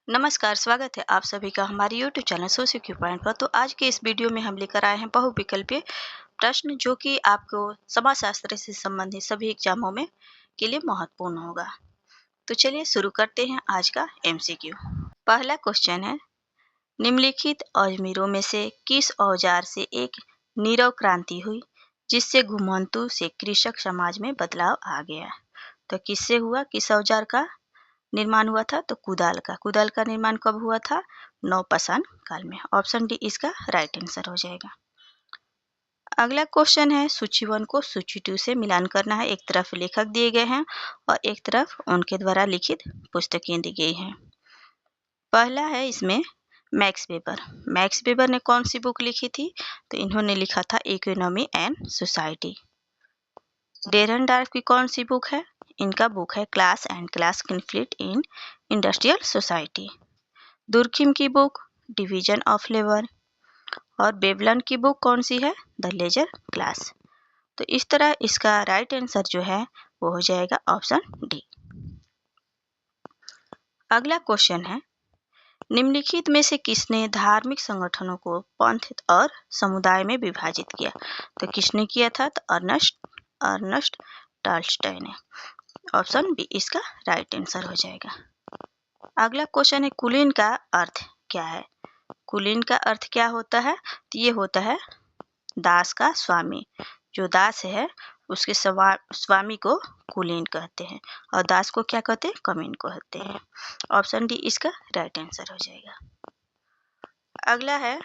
नमस्कार, स्वागत है आप सभी का हमारे YouTube channel socio Q point पर। तो आज के इस वीडियो में हम लेकर आए हैं बहुविकल्पीय प्रश्न जो कि आपको समाजशास्त्र से संबंधित सभी एग्जामों में के लिए महत्वपूर्ण होगा। तो चलिए शुरू करते हैं आज का MCQ। पहला क्वेश्चन है, निम्नलिखित औजारों में से किस औजार से एक नीरव क्रांति हुई जिससे घुमंतू से कृषक समाज में बदलाव आ गया? तो किससे हुआ, किस औजार का निर्माण हुआ था? तो कुदाल का निर्माण कब हुआ था? नवपाषाण काल में। ऑप्शन डी इसका राइट आंसर हो जाएगा। अगला क्वेश्चन है, सूची 1 को सूची 2 से मिलान करना है। एक तरफ लेखक दिए गए हैं और एक तरफ उनके द्वारा लिखित पुस्तकें दी गई हैं। पहला है इसमें मैक्स वेबर ने कौन सी बुक लिखी थी? तो इन्होंने लिखा था इकोनॉमी एंड सोसाइटी। डेरनडार्फ की कौन सी बुक है? इनका बुक है class and class conflict in industrial society. Durkheim की बुक डिवीजन ऑफ लेबर। और बेवलन की बुक कौन सी है? The ledger class. तो इस तरह इसका राइट आंसर जो है वो हो जाएगा ऑप्शन डी। अगला क्वेश्चन है, निम्नलिखित में से किसने धार्मिक संगठनों को पंथ और समुदाय में विभाजित किया? तो किसने किया था? तो अर्नस्ट टॉलस्टॉय ने। ऑप्शन बी इसका राइट आंसर हो जाएगा। अगला क्वेश्चन है, कुलीन का अर्थ क्या है? कुलीन का अर्थ क्या होता है? तो ये होता है दास का स्वामी। जो दास है उसके स्वामी को कुलीन कहते हैं और दास को क्या कहते हैं? कमीन कहते हैं। ऑप्शन डी इसका राइट आंसर हो जाएगा। अगला है,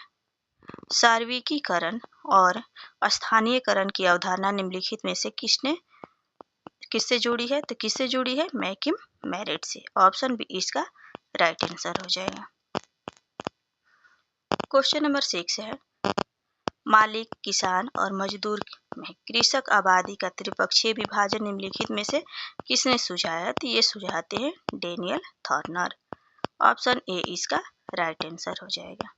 सार्वत्रिकीकरण और स्थानीयकरण की अवधारणा निम्नलिखित में से किससे जुड़ी है? तो किससे जुड़ी है? मैकिम मेरिट से। ऑप्शन बी इसका राइट आंसर हो जाएगा। क्वेश्चन नंबर 6 है, मालिक, किसान और मजदूर में कृषक आबादी का त्रिपक्षीय विभाजन निम्नलिखित में से किसने सुझाया? तो ये सुझाते हैं डेनियल थॉर्नर। ऑप्शन ए इसका राइट आंसर हो जाएगा।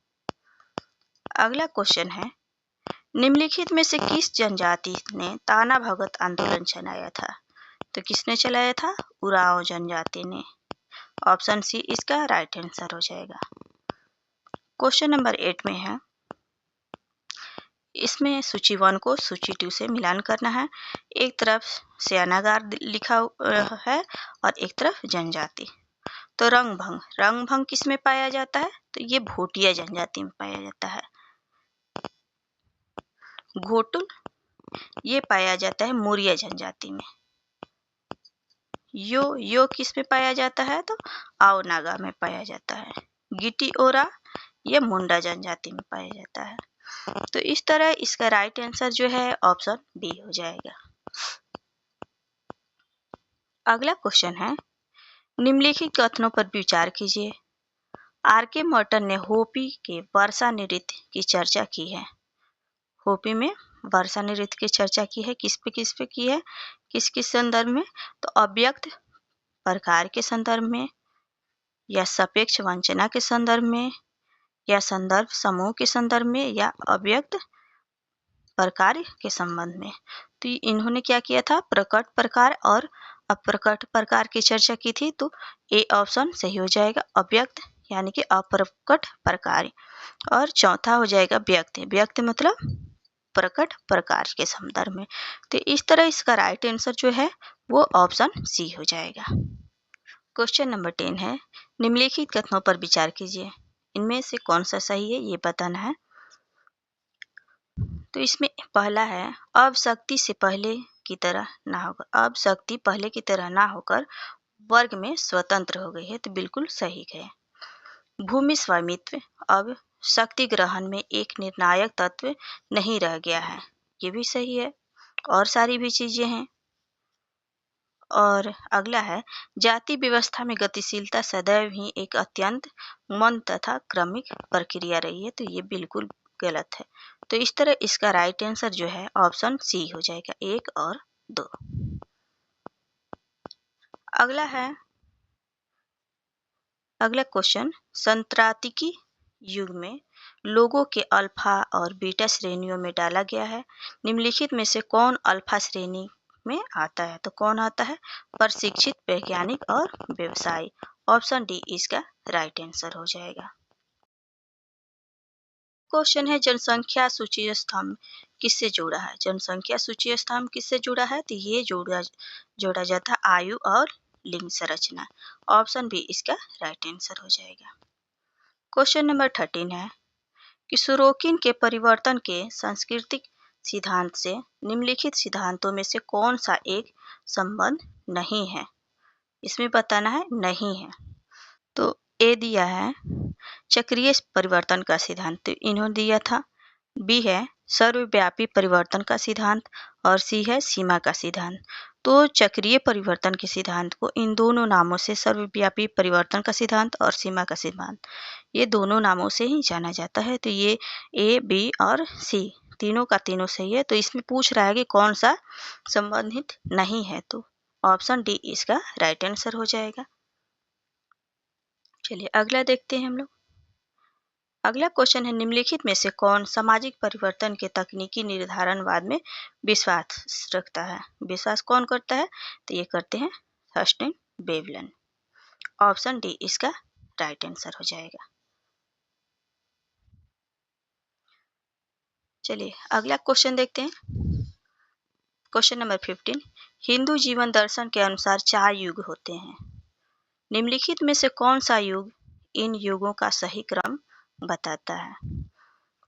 अगला क्वेश्चन है, निम्नलिखित में से किस जनजाति ने ताना भगत आंदोलन चलाया था? तो किसने चलाया था? उरांव जनजाति ने। ऑप्शन सी इसका राइट आंसर हो जाएगा। क्वेश्चन नंबर 8 में है, इसमें सूची 1 को सूची 2 से मिलान करना है। एक तरफ सेनागार लिखा है और एक तरफ जनजाति। तो रंगभंग किस में पाया जाता है? तो ये भोटिया जनजाति में पाया जाता है। घोटुल ये पाया जाता है मोरिया जनजाति में। यो किस में पाया जाता है? तो आओ नागा में पाया जाता है। गिटी ओरा ये मुंडा जनजाति में पाया जाता है। तो इस तरह इसका राइट आंसर जो है ऑप्शन बी हो जाएगा। अगला क्वेश्चन है, निम्नलिखित कथनों पर विचार कीजिए। आर.के. मर्टन ने होपी के वर्षा नृत्य की चर्चा की है। होपी में वर्षा नृत्य की चर्चा की है। किस पे की है? किस संदर्भ में? तो अव्यक्त प्रकार के संदर्भ में, या सापेक्ष वंचना के संदर्भ में, या संदर्भ समूह के संदर्भ में, या अव्यक्त प्रकार के संबंध में। तो इन्होंने क्या किया था? प्रकट प्रकार और अप्रकट प्रकार की चर्चा की थी। तो ए ऑप्शन सही हो जाएगा, अव्यक्त यानी कि अप्रकट प्रकार। और चौथा हो जाएगा व्यक्त मतलब प्रकट प्रकार के संदर्भ में। तो इस तरह इसका राइट आंसर जो है वो ऑप्शन सी हो जाएगा। क्वेश्चन नंबर 10 है, निम्नलिखित कथनों पर विचार कीजिए। इनमें से कौन सा सही है ये बताना है। तो इसमें पहला है, अब शक्ति से पहले की तरह ना होकर, अब शक्ति पहले की तरह ना होकर वर्ग में स्वतंत्र हो गई है। तो बिल्कुल सही है। भूमि स्वामित्व अब शक्ति ग्रहण में एक निर्णायक तत्व नहीं रह गया है। ये भी सही है। और सारी भी चीजें हैं। और अगला है, जाति व्यवस्था में गतिशीलता सदैव ही एक अत्यंत मंद तथा क्रमिक प्रक्रिया रही है। तो ये बिल्कुल गलत है। तो इस तरह इसका राइट आंसर जो है ऑप्शन सी हो जाएगा, 1 और 2। अगला क्वेश्चन, संत्रातिकी युग में लोगों के अल्फा और बीटा श्रेणियों में डाला गया है। निम्नलिखित में से कौन अल्फा श्रेणी में आता है? तो कौन आता है? प्रशिक्षित, वैज्ञानिक और व्यवसायी। ऑप्शन डी इसका राइट आंसर हो जाएगा। क्वेश्चन है जनसंख्या सूची स्तंभ किससे जुड़ा है? जनसंख्या सूची स्तंभ किससे जुड़ा है? तो ये जोड़ा जाता है आयु और लिंग संरचना। ऑप्शन बी इसका राइट आंसर हो जाएगा। क्वेश्चन नंबर 13 है कि सोरोकिन के परिवर्तन के सांस्कृतिक सिद्धांत से निम्नलिखित सिद्धांतों में से कौन सा एक संबंध नहीं है? इसमें बताना है नहीं है। तो ए दिया है चक्रीय परिवर्तन का सिद्धांत, तो इन्होंने दिया था। बी है सर्वव्यापी परिवर्तन का सिद्धांत और सी है सीमा का सिद्धांत। तो चक्रीय परिवर्तन के सिद्धांत को इन दोनों नामों से, सर्वव्यापी परिवर्तन का सिद्धांत और सीमा का सिद्धांत, ये दोनों नामों से ही जाना जाता है। तो ये ए, बी और सी तीनों का तीनों सही है। तो इसमें पूछ रहा है कि कौन सा संबंधित नहीं है, तो ऑप्शन डी इसका राइट आंसर हो जाएगा। चलिए अगला देखते हैं हम लोग। अगला क्वेश्चन है निम्नलिखित में से कौन सामाजिक परिवर्तन के तकनीकी निर्धारणवाद में विश्वास रखता है? विश्वास कौन करता है? तो ये करते हैं हस्टिन वेवलन। ऑप्शन डी इसका राइट आंसर हो जाएगा। चलिए अगला क्वेश्चन देखते हैं। क्वेश्चन नंबर 15, हिंदू जीवन दर्शन के अनुसार 4 युग होते हैं। निम्नलिखित में से कौन सा युग इन युगों का सही क्रम बताता है?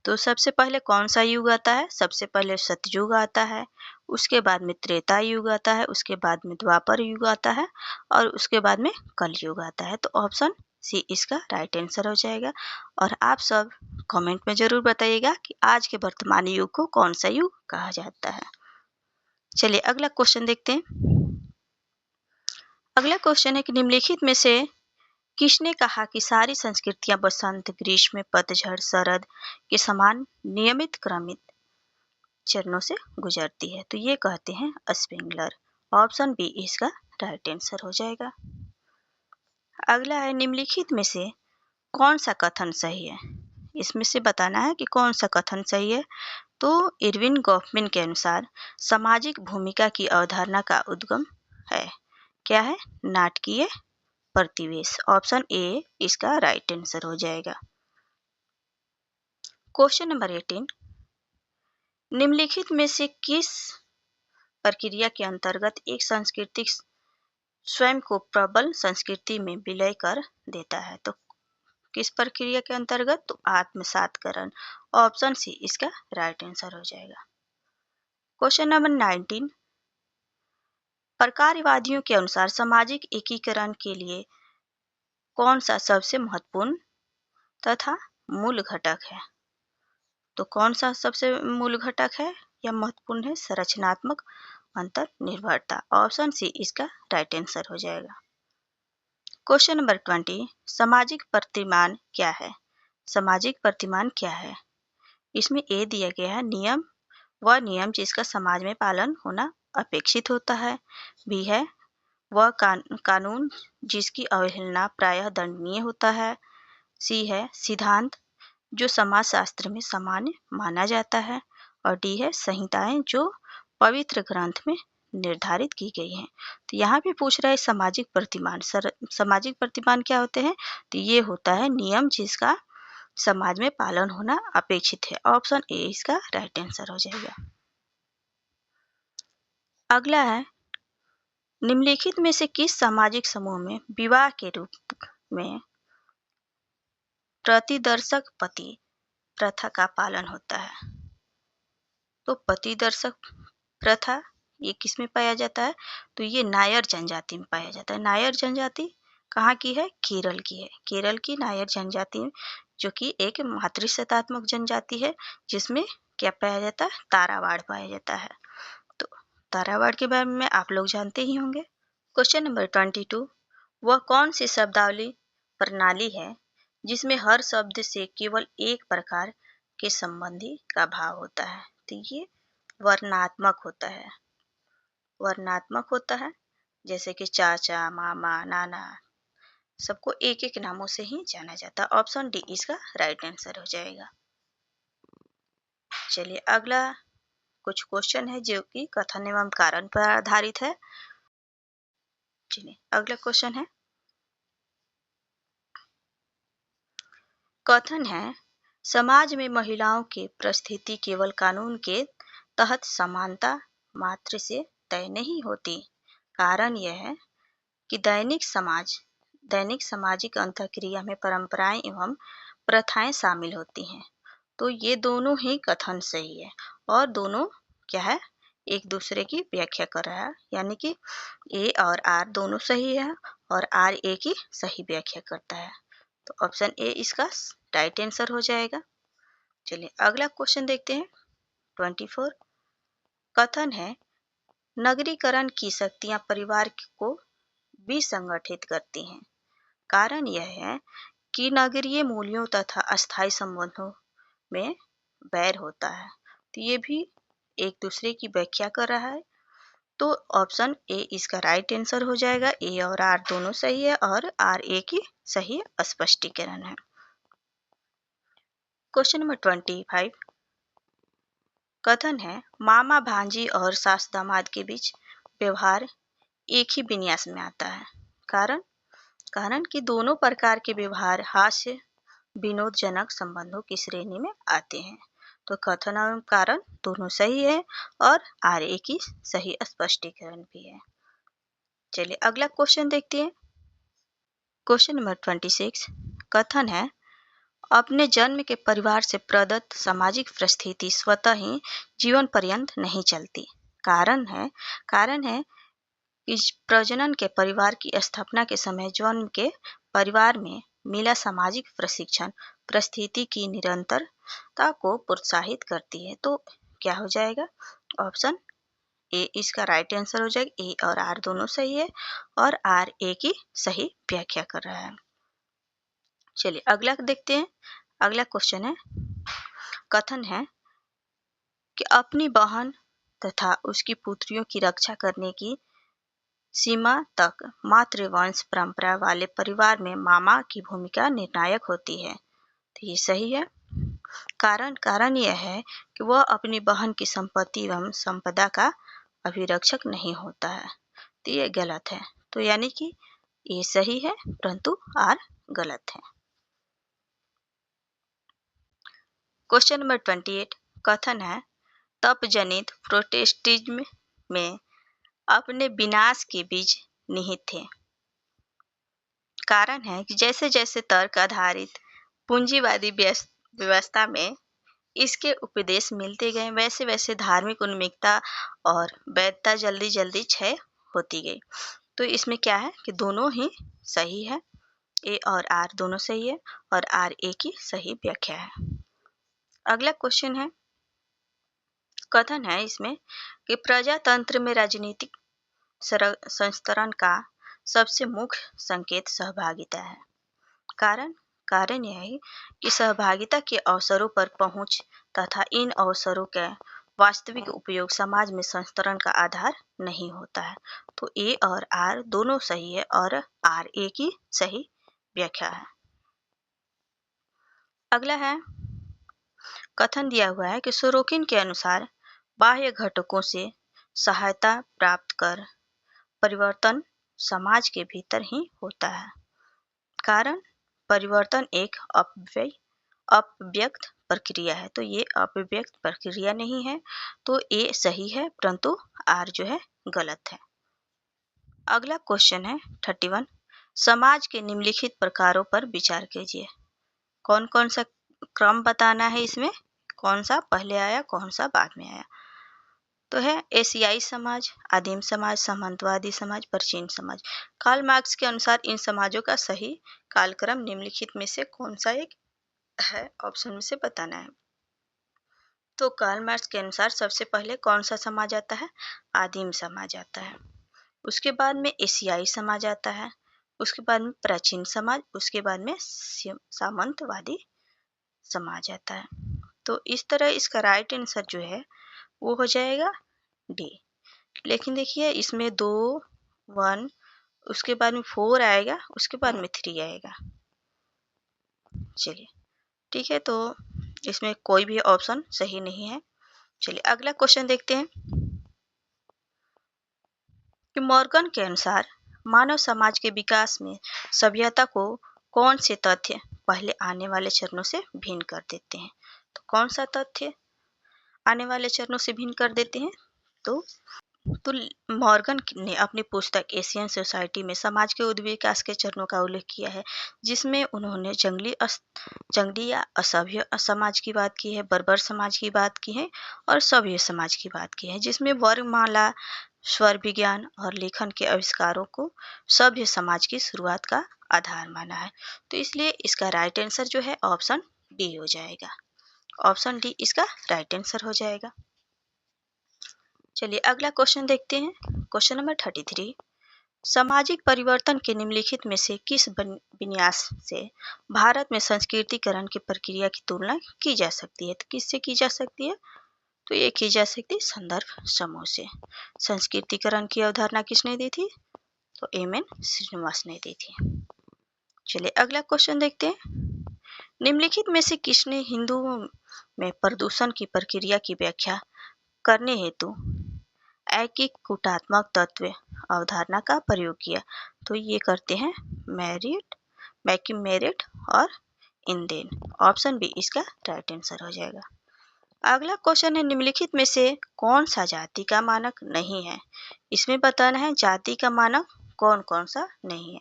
तो सबसे पहले कौन सा युग आता है? सबसे पहले सतयुग आता है, उसके बाद में त्रेता युग आता है, उसके बाद में द्वापर युग आता है और उसके बाद में कलयुग आता है। तो ऑप्शन सी इसका राइट आंसर हो जाएगा। और आप सब कमेंट में जरूर बताइएगा कि आज के वर्तमान युग को कौन सा युग कहा जाता है। चलिए अगला क्वेश्चन देखते हैं। अगला क्वेश्चन है कि निम्नलिखित में से किसने कहा कि सारी संस्कृतियां बसंत, ग्रीष्म, पतझड़, शरद के समान नियमित क्रमित चरणों से गुजरती है? तो ये कहते हैं स्पेंगलर। ऑप्शन बी इसका राइट आंसर हो जाएगा। अगला है निम्नलिखित में से कौन सा कथन सही है? इसमें से बताना है कि कौन सा कथन सही है। तो इरविन गॉफमैन के अनुसार सामाजिक भूमिका की अवधारणा का उद्गम है, क्या है? नाटकीय प्रतिवेश। ऑप्शन ए इसका राइट आंसर हो जाएगा। क्वेश्चन नंबर 18, निम्नलिखित में से किस प्रक्रिया के अंतर्गत एक संस्कृति स्वयं को प्रबल संस्कृति में विलय कर देता है? तो किस प्रक्रिया के अंतर्गत? तो आत्मसातकरण। ऑप्शन सी इसका राइट आंसर हो जाएगा। क्वेश्चन नंबर 19, प्रकारवादियों के अनुसार सामाजिक एकीकरण के लिए कौन सा सबसे महत्वपूर्ण तथा मूल घटक है? तो कौन सा सबसे मूल घटक है या महत्वपूर्ण है? संरचनात्मक अंतर निर्भरता। ऑप्शन सी इसका राइट आंसर हो जाएगा। क्वेश्चन नंबर 20, सामाजिक प्रतिमान क्या है? सामाजिक प्रतिमान क्या है? इसमें ए दिया गया है नियम, वह नियम जिसका समाज में पालन होना अपेक्षित होता है। बी है वह कानून जिसकी अवहेलना प्रायः दंडनीय होता है। सी है सिद्धांत जो समाजशास्त्र में सामान्य माना जाता है। और डी है संहिताएं जो पवित्र ग्रंथ में निर्धारित की गई हैं। तो यहाँ पे पूछ रहा है सामाजिक प्रतिमान। सामाजिक प्रतिमान क्या होते हैं? तो ये होता है नियम जिसका समाज में पालन होना अपेक्षित है। ऑप्शन ए इसका राइट आंसर हो जाएगा। अगला है निम्नलिखित में से किस सामाजिक समूह में विवाह के रूप में प्रतिदर्शक पति प्रथा का पालन होता है? तो पतिदर्शक प्रथा ये किस में पाया जाता है? तो ये नायर जनजाति में पाया जाता है। नायर जनजाति कहाँ की है? केरल की है। केरल की नायर जनजाति जो कि एक मातृसत्तात्मक जनजाति है, जिसमें क्या पाया जाता है? तारावाड़ पाया जाता है। तो तारावाड़ के बारे में आप लोग जानते ही होंगे। क्वेश्चन नंबर 22, वह कौन सी शब्दावली प्रणाली है जिसमें हर शब्द से केवल एक प्रकार के संबंधी का भाव होता है? तो ये वर्णात्मक होता है। वर्णात्मक होता है, जैसे कि चाचा, मामा, नाना, सबको एक एक नामों से ही जाना जाता है। ऑप्शन डी इसका राइट आंसर हो जाएगा। चलिए अगला कुछ क्वेश्चन है जो कि कथन एवं कारण पर आधारित है। चलिए अगला क्वेश्चन है कथन है, समाज में महिलाओं की परिस्थिति केवल कानून के तहत समानता मात्र से तय नहीं होती। कारण यह है कि दैनिक सामाजिक अंतःक्रिया में परंपराएं एवं प्रथाएं शामिल होती हैं। तो ये दोनों ही कथन सही है और दोनों क्या है, एक दूसरे की व्याख्या कर रहा है, यानी कि ए और आर दोनों सही है और आर ए की सही व्याख्या करता है। तो ऑप्शन ए इसका राइट आंसर हो जाएगा। चलिए अगला क्वेश्चन देखते हैं। 24 कथन है, नगरीकरण की शक्तियां परिवार को विसंगठित करती हैं। कारण यह है कि नगरीय मूल्यों तथा अस्थायी संबंधों में बैर होता है। तो ये भी एक दूसरे की व्याख्या कर रहा है। तो ऑप्शन ए इसका राइट आंसर हो जाएगा। ए और आर दोनों सही है और आर ए की सही स्पष्टीकरण है। क्वेश्चन नंबर 25 कथन है, मामा भांजी और सास दामाद के बीच व्यवहार एक ही विन्यास में आता है। कारण कि दोनों प्रकार के व्यवहार हास्य विनोदजनक संबंधों की श्रेणी में आते हैं। तो कथन एवं कारण दोनों सही है और आर ए की सही स्पष्टीकरण भी है। चलिए अगला क्वेश्चन देखते हैं। क्वेश्चन नंबर 26 कथन है, अपने जन्म के परिवार से प्रदत्त सामाजिक परिस्थिति स्वतः ही जीवन पर्यंत नहीं चलती। कारण है इस प्रजनन के परिवार की स्थापना के समय जन्म के परिवार में मिला सामाजिक प्रशिक्षण परिस्थिति की निरंतरता को प्रोत्साहित करती है। तो क्या हो जाएगा, ऑप्शन ए इसका राइट आंसर हो जाएगा। ए और आर दोनों सही है और आर ए की सही व्याख्या कर रहा है। चलिए अगला देखते हैं। अगला क्वेश्चन है, कथन है कि अपनी बहन तथा उसकी पुत्रियों की रक्षा करने की सीमा तक मातृवंश परंपरा वाले परिवार में मामा की भूमिका निर्णायक होती है। तो ये सही है। कारण यह है कि वह अपनी बहन की संपत्ति एवं संपदा का अभिरक्षक नहीं होता है। तो ये गलत है। तो यानी कि ये सही है परंतु आर गलत है। क्वेश्चन नंबर 28 कथन है, तप जनित प्रोटेस्टेंटिज्म में अपने विनाश के बीज निहित थे। कारण है कि जैसे जैसे तर्क आधारित पूंजीवादी व्यवस्था में इसके उपदेश मिलते गए, वैसे वैसे धार्मिक उन्मिकता और वैधता जल्दी जल्दी क्षय होती गई। तो इसमें क्या है कि दोनों ही सही है। ए और आर दोनों सही है और आर ए की सही व्याख्या है। अगला क्वेश्चन है, कथन है इसमें कि प्रजातंत्र में राजनीतिक संस्तरण का सबसे मुख्य संकेत सहभागिता है। कारण यह है कि सहभागिता के अवसरों पर पहुंच तथा इन अवसरों का वास्तविक उपयोग समाज में संस्तरण का आधार नहीं होता है। तो ए और आर दोनों सही है और आर ए की सही व्याख्या है। अगला है, कथन दिया हुआ है कि सोरोकिन के अनुसार बाह्य घटकों से सहायता प्राप्त कर परिवर्तन समाज के भीतर ही होता है। कारण परिवर्तन एक अपव्यक्त प्रक्रिया है। तो ये अपव्यक्त प्रक्रिया नहीं है। तो ए सही है परंतु आर जो है गलत है। अगला क्वेश्चन है 31 समाज के निम्नलिखित प्रकारों पर विचार कीजिए। कौन कौन सा क्रम बताना है इसमें, कौन सा पहले आया कौन सा बाद में आया। तो है एशियाई समाज, आदिम समाज, सामंतवादी समाज, प्राचीन समाज। कार्ल मार्क्स के अनुसार इन समाजों का सही कालक्रम निम्नलिखित में से कौन सा एक है, ऑप्शन में से बताना है। तो कार्ल मार्क्स के अनुसार सबसे पहले कौन सा समाज आता है, आदिम समाज आता है। उसके बाद में एशियाई समाज आता है, उसके बाद में प्राचीन समाज, उसके बाद में सामंतवादी समाज आता है। तो इस तरह इसका राइट आंसर जो है वो हो जाएगा डी। लेकिन देखिए इसमें 2 1 उसके बाद में 4 आएगा, उसके बाद में 3 आएगा। चलिए ठीक है, तो इसमें कोई भी ऑप्शन सही नहीं है। चलिए अगला क्वेश्चन देखते हैं कि मॉर्गन के अनुसार मानव समाज के विकास में सभ्यता को कौन से तथ्य पहले आने वाले चरणों से भिन्न कर देते हैं। तो कौन सा तथ्य आने वाले चरणों से भिन्न कर देते हैं? तो तो मॉर्गन ने अपनी पुस्तक एशियन सोसाइटी में समाज के उद्विकास के चरणों का उल्लेख किया है, जिसमें उन्होंने जंगली या असभ्य समाज की बात की है, बर्बर समाज की बात की है और सभ्य समाज की बात की है, जिसमें वर्णमाला, स्वर विज्ञान और लेखन के आविष्कारों को सभ्य समाज की शुरुआत का आधार माना है। तो इसलिए इसका राइट आंसर जो है ऑप्शन डी हो जाएगा। ऑप्शन डी इसका राइट आंसर हो जाएगा। चलिए अगला क्वेश्चन देखते हैं। क्वेश्चन नंबर 33, सामाजिक परिवर्तन के निम्नलिखित में से किस विन्यास से भारत में संस्कृतिकरण की प्रक्रिया की तुलना की जा सकती है? तो किससे की जा सकती है? तो ये की जा सकती है संदर्भ समूह से। संस्कृतिकरण की अवधारणा किसने दी थी? तो एम.एन. श्रीनिवास ने दी थी। चलिए अगला क्वेश्चन देखते हैं। निम्नलिखित में से किसने हिंदुओं में प्रदूषण की प्रक्रिया की व्याख्या करने हेतु ऐकिक कूटात्मक तत्व अवधारणा का प्रयोग किया? तो ये करते हैं मैकिमेरिट और इंदेन। ऑप्शन बी इसका राइट आंसर हो जाएगा। अगला क्वेश्चन है, निम्नलिखित में से कौन सा जाति का मानक नहीं है? इसमें बताना है जाति का मानक कौन कौन सा नहीं है।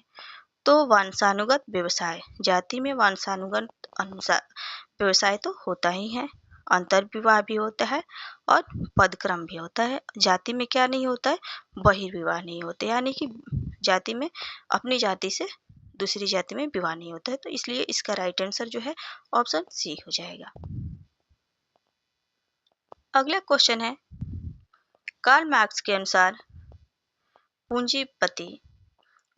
तो वंशानुगत व्यवसाय, जाति में वंशानुगत व्यवसाय तो होता ही है, अंतर्विवाह भी होता है और पदक्रम भी होता है। जाति में क्या नहीं होता है? बहिर्विवाह नहीं होते, यानी कि जाति में अपनी जाति से दूसरी जाति में विवाह नहीं होता है। तो इसलिए इसका राइट आंसर जो है ऑप्शन सी हो जाएगा। अगला क्वेश्चन है, कार्ल मार्क्स के अनुसार पूंजीपति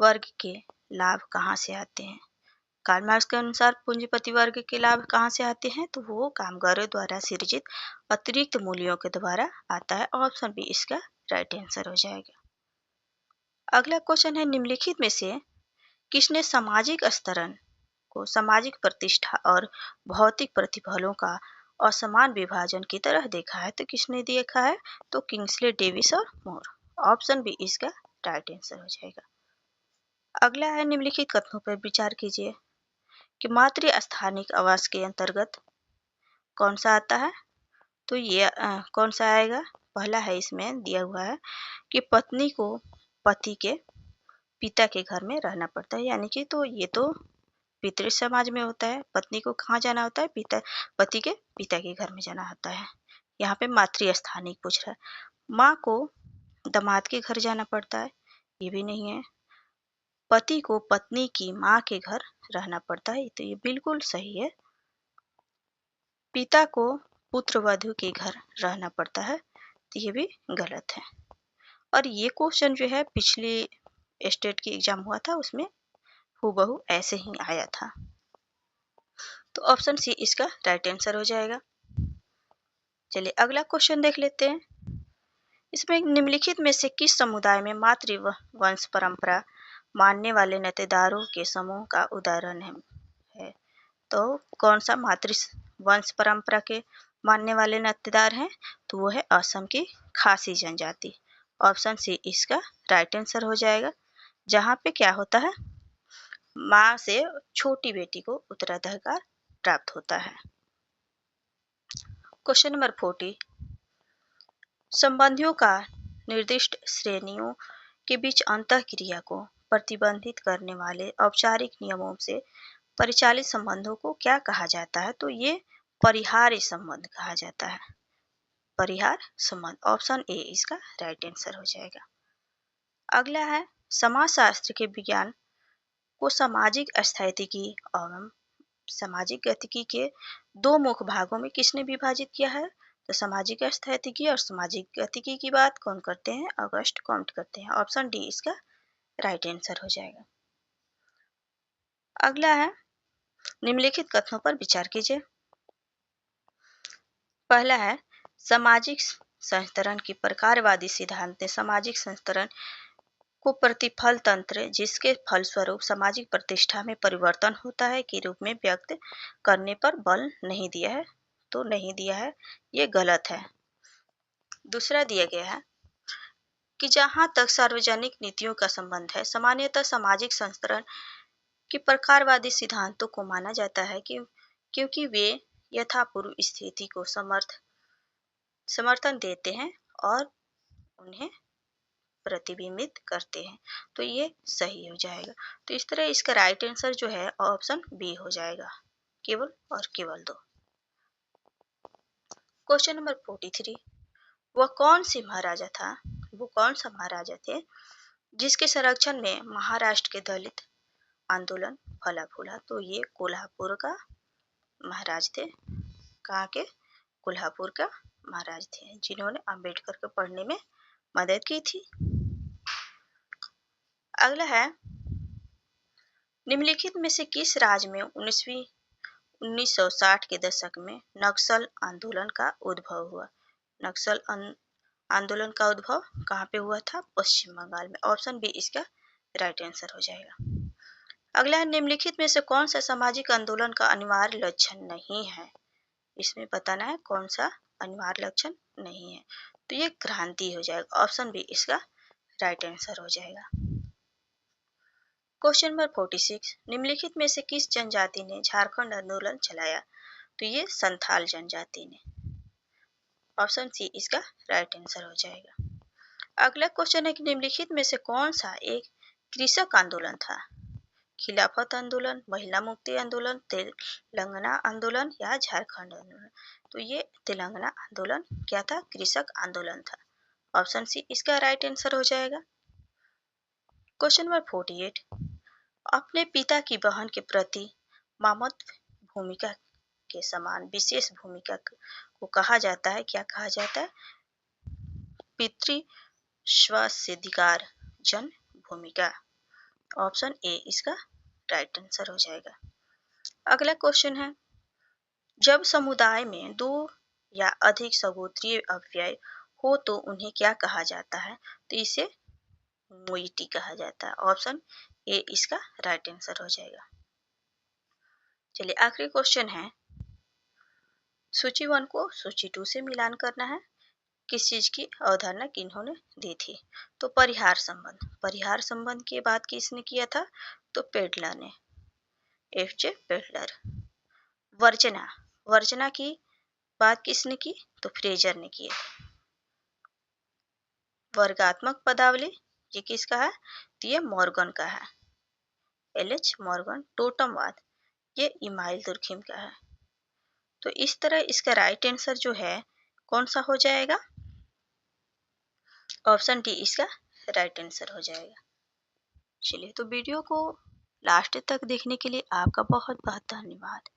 वर्ग के लाभ कहाँ से आते हैं? कार्ल मार्क्स के अनुसार पूंजीपति वर्ग के लाभ कहाँ से आते हैं? तो वो कामगारों द्वारा सृजित अतिरिक्त मूल्यों के द्वारा आता है। ऑप्शन बी इसका राइट आंसर हो जाएगा। अगला क्वेश्चन है, निम्नलिखित में से किसने सामाजिक स्तरण को सामाजिक प्रतिष्ठा और भौतिक प्रतिफलों का असमान विभाजन की तरह देखा है? तो किसने देखा है? तो किंग्सले डेविस और मोर। ऑप्शन बी इसका राइट आंसर हो जाएगा। अगला है, निम्नलिखित कथनों पर विचार कीजिए कि मातृ स्थानिक आवास के अंतर्गत कौन सा आता है? तो ये कौन सा आएगा? पहला है, इसमें दिया हुआ है कि पत्नी को पति के पिता के घर में रहना पड़ता है, यानी कि तो ये तो पितृ समाज में होता है। पत्नी को कहाँ जाना होता है? पति के पिता के घर में जाना होता है। यहाँ पे मातृ स्थानिक पूछ रहा है। माँ को दामाद के घर जाना पड़ता है, ये भी नहीं है। पति को पत्नी की माँ के घर रहना पड़ता है, तो ये बिल्कुल सही है। पिता को पुत्र वधू के घर रहना पड़ता है, तो ये भी गलत है। और ये क्वेश्चन जो है पिछली स्टेट की एग्जाम हुआ था, उसमें हूबहू ऐसे ही आया था। तो ऑप्शन सी इसका राइट आंसर हो जाएगा। चलिए अगला क्वेश्चन देख लेते हैं। इसमें निम्नलिखित में से किस समुदाय में मातृ वंश परंपरा मानने वाले नातेदारों के समूह का उदाहरण है? तो कौन सा मातृ वंश परंपरा के मानने वाले नातेदार हैं? तो वो है असम की खासी जनजाति। ऑप्शन सी इसका राइट आंसर हो जाएगा। जहाँ पे क्या होता है, माँ से छोटी बेटी को उत्तराधिकार प्राप्त होता है। क्वेश्चन नंबर 40, संबंधियों का निर्दिष्ट श्रेणियों के बीच अंतःक्रिया को प्रतिबंधित करने वाले औपचारिक नियमों से परिचालित संबंधों को क्या कहा जाता है? तो ये परिहार्य संबंध कहा जाता है। परिहार संबंध, ऑप्शन ए इसका राइट आंसर हो जाएगा। अगला है, समाजशास्त्र के विज्ञान को सामाजिक स्थितिकी एवं सामाजिक गतिकी के दो मुख्य भागों में किसने विभाजित किया है? तो सामाजिक स्थितिकी और सामाजिक गतिकी की बात कौन करते हैं? ऑगस्ट कॉम्ट करते हैं। ऑप्शन डी इसका राइट आंसर हो जाएगा। अगला है, निम्नलिखित कथनों पर विचार कीजिए। पहला है, सामाजिक संस्तरण की प्रकारवादी सिद्धांत ने सामाजिक संस्तरण को प्रतिफल तंत्र जिसके फलस्वरूप सामाजिक प्रतिष्ठा में परिवर्तन होता है के रूप में व्यक्त करने पर बल नहीं दिया है। तो नहीं दिया है, ये गलत है। दूसरा दिया गया है कि जहाँ तक सार्वजनिक नीतियों का संबंध है, सामान्यतः सामाजिक संस्तरण कि प्रकारवादी सिद्धांतों को माना जाता है कि क्योंकि वे यथापूर्व स्थिति को समर्थन देते हैं और उन्हें प्रतिबिंबित करते हैं। तो ये सही हो जाएगा। तो इस तरह इसका राइट आंसर जो है ऑप्शन बी हो जाएगा, केवल और केवल 2। क्वेश्चन नंबर 43, वो कौन सा महाराजा थे जिसके संरक्षण में महाराष्ट्र के दलित आंदोलन फला फूला? तो ये कोल्हापुर का महाराज थे। कहाँ के? कोल्हापुर का महाराज थे, जिन्होंने अंबेडकर को पढ़ने में मदद की थी। अगला है, निम्नलिखित में से किस राज्य में 1960 के दशक में नक्सल आंदोलन का उद्भव हुआ? नक्सल आंदोलन का उद्भव कहाँ पे हुआ था? पश्चिम बंगाल में। ऑप्शन बी इसका राइट आंसर हो जाएगा। अगला है, निम्नलिखित में से कौन सा सामाजिक आंदोलन का अनिवार्य लक्षण नहीं है? इसमें बताना है कौन सा अनिवार्य लक्षण नहीं है। तो ये क्रांति हो जाएगा। ऑप्शन बी इसका राइट आंसर हो जाएगा। क्वेश्चन नंबर 46, निम्नलिखित में से किस जनजाति ने झारखंड आंदोलन चलाया? तो ये संथाल जनजाति ने। ऑप्शन सी इसका राइट आंसर हो जाएगा। अगला क्वेश्चन है कि निम्नलिखित में से कौन सा एक कृषक आंदोलन था? खिलाफत आंदोलन, महिला मुक्ति आंदोलन, तेलंगाना आंदोलन या झारखंड आंदोलन? तो ये तेलंगाना आंदोलन क्या था? कृषक आंदोलन था। ऑप्शन सी इसका राइट आंसर हो जाएगा। क्वेश्चन नंबर 48, अपने पिता की बहन के प्रति मामत्व भूमिका के समान विशेष भूमिका को कहा जाता है, क्या कहा जाता है? पितृस्वाधिकार जन भूमिका। ऑप्शन ए इसका राइट आंसर हो जाएगा। अगला क्वेश्चन है, जब समुदाय में 2 या अधिक सगोत्रीय अवयव हो तो उन्हें क्या कहा जाता है? तो इसे मोइटी कहा जाता है। ऑप्शन ए इसका राइट आंसर हो जाएगा। चलिए आखिरी क्वेश्चन है, सूची 1 को सूची 2 से मिलान करना है। किस चीज की अवधारणा किन्होंने दी थी? तो परिहार संबंध की बात किसने किया था? तो पेडलर ने, एफ.जे. पेडलर। वर्जना की बात किसने की? तो फ्रेजर ने की। वर्गात्मक पदावली ये किसका है? तो ये मॉर्गन का है, एल.एच. मॉर्गन। टोटमवाद ये इमाइल दुर्खिम का है। तो इस तरह इसका राइट आंसर जो है कौन सा हो जाएगा? ऑप्शन डी इसका राइट आंसर हो जाएगा। चलिए, तो वीडियो को लास्ट तक देखने के लिए आपका बहुत बहुत धन्यवाद।